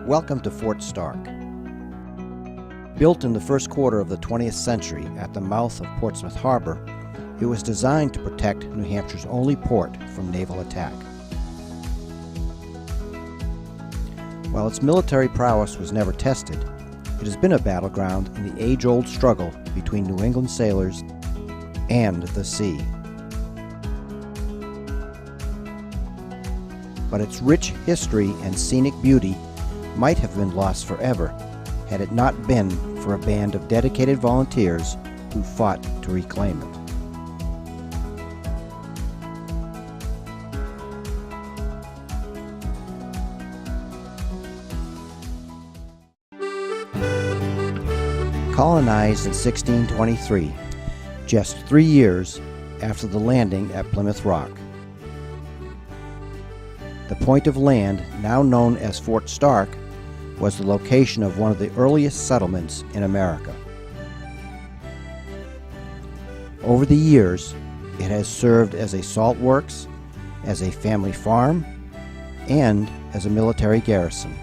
Welcome to Fort Stark. Built in the first quarter of the 20th century at the mouth of Portsmouth Harbor, it was designed to protect New Hampshire's only port from naval attack. While its military prowess was never tested, it has been a battleground in the age-old struggle between New England sailors and the sea. But its rich history and scenic beauty might have been lost forever had it not been for a band of dedicated volunteers who fought to reclaim it. Colonized in 1623, just 3 years after the landing at Plymouth Rock. The point of land, now known as Fort Stark, was the location of one of the earliest settlements in America. Over the years, it has served as a salt works, as a family farm, and as a military garrison.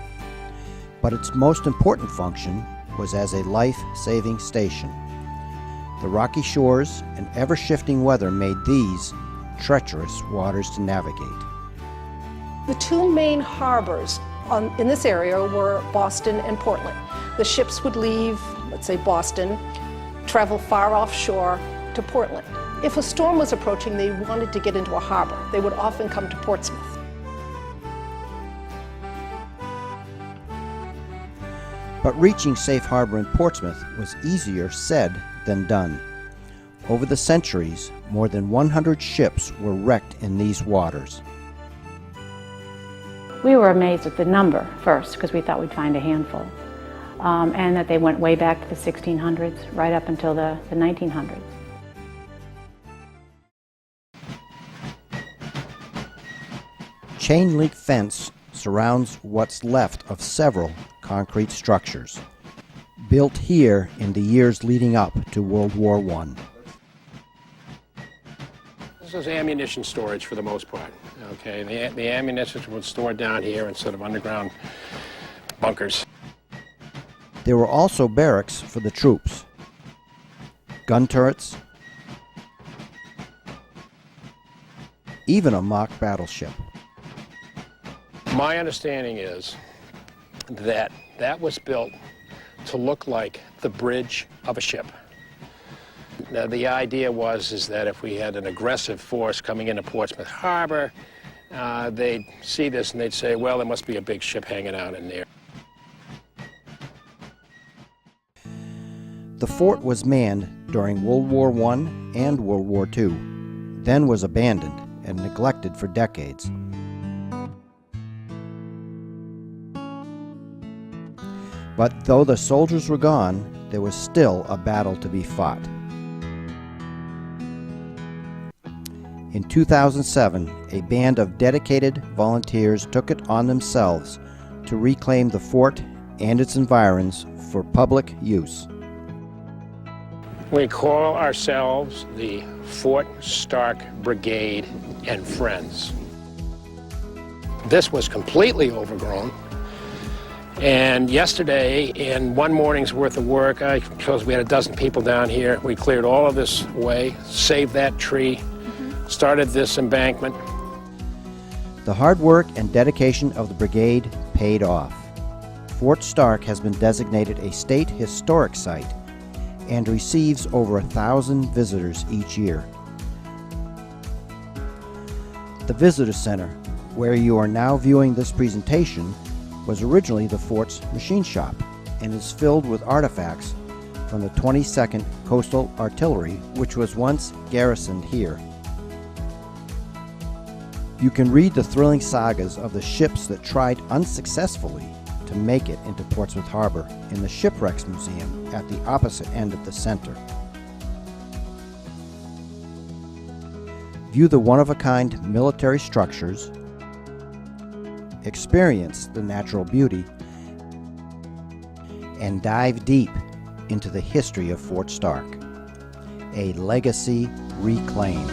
But its most important function was as a life-saving station. The rocky shores and ever-shifting weather made these treacherous waters to navigate. The two main harbors in this area were Boston and Portland. The ships would leave, let's say Boston, travel far offshore to Portland. If a storm was approaching, they wanted to get into a harbor. They would often come to Portsmouth. But reaching safe harbor in Portsmouth was easier said than done. Over the centuries, more than 100 ships were wrecked in these waters. We were amazed at the number first, because we thought we'd find a handful, and that they went way back to the 1600s, right up until the 1900s. Chain link fence surrounds what's left of several concrete structures, built here in the years leading up to World War I. This is ammunition storage for the most part. Okay, the ammunition was stored down here in sort of underground bunkers. There were also barracks for the troops, gun turrets, even a mock battleship. My understanding is that that was built to look like the bridge of a ship. Now, the idea is that if we had an aggressive force coming into Portsmouth Harbor, they'd see this and they'd say, well, there must be a big ship hanging out in there. The fort was manned during World War I and World War II, then was abandoned and neglected for decades. But though the soldiers were gone, there was still a battle to be fought. In 2007, a band of dedicated volunteers took it on themselves to reclaim the fort and its environs for public use. We call ourselves the Fort Stark Brigade and Friends. This was completely overgrown. And yesterday, in one morning's worth of work, I suppose we had a dozen people down here. We cleared all of this away, saved that tree, started this embankment. The hard work and dedication of the brigade paid off. Fort Stark has been designated a state historic site and receives over 1,000 visitors each year. The Visitor Center, where you are now viewing this presentation, was originally the fort's machine shop and is filled with artifacts from the 22nd Coastal Artillery, which was once garrisoned here. You can read the thrilling sagas of the ships that tried unsuccessfully to make it into Portsmouth Harbor in the Shipwrecks Museum at the opposite end of the center. View the one-of-a-kind military structures, experience the natural beauty, and dive deep into the history of Fort Stark, a legacy reclaimed.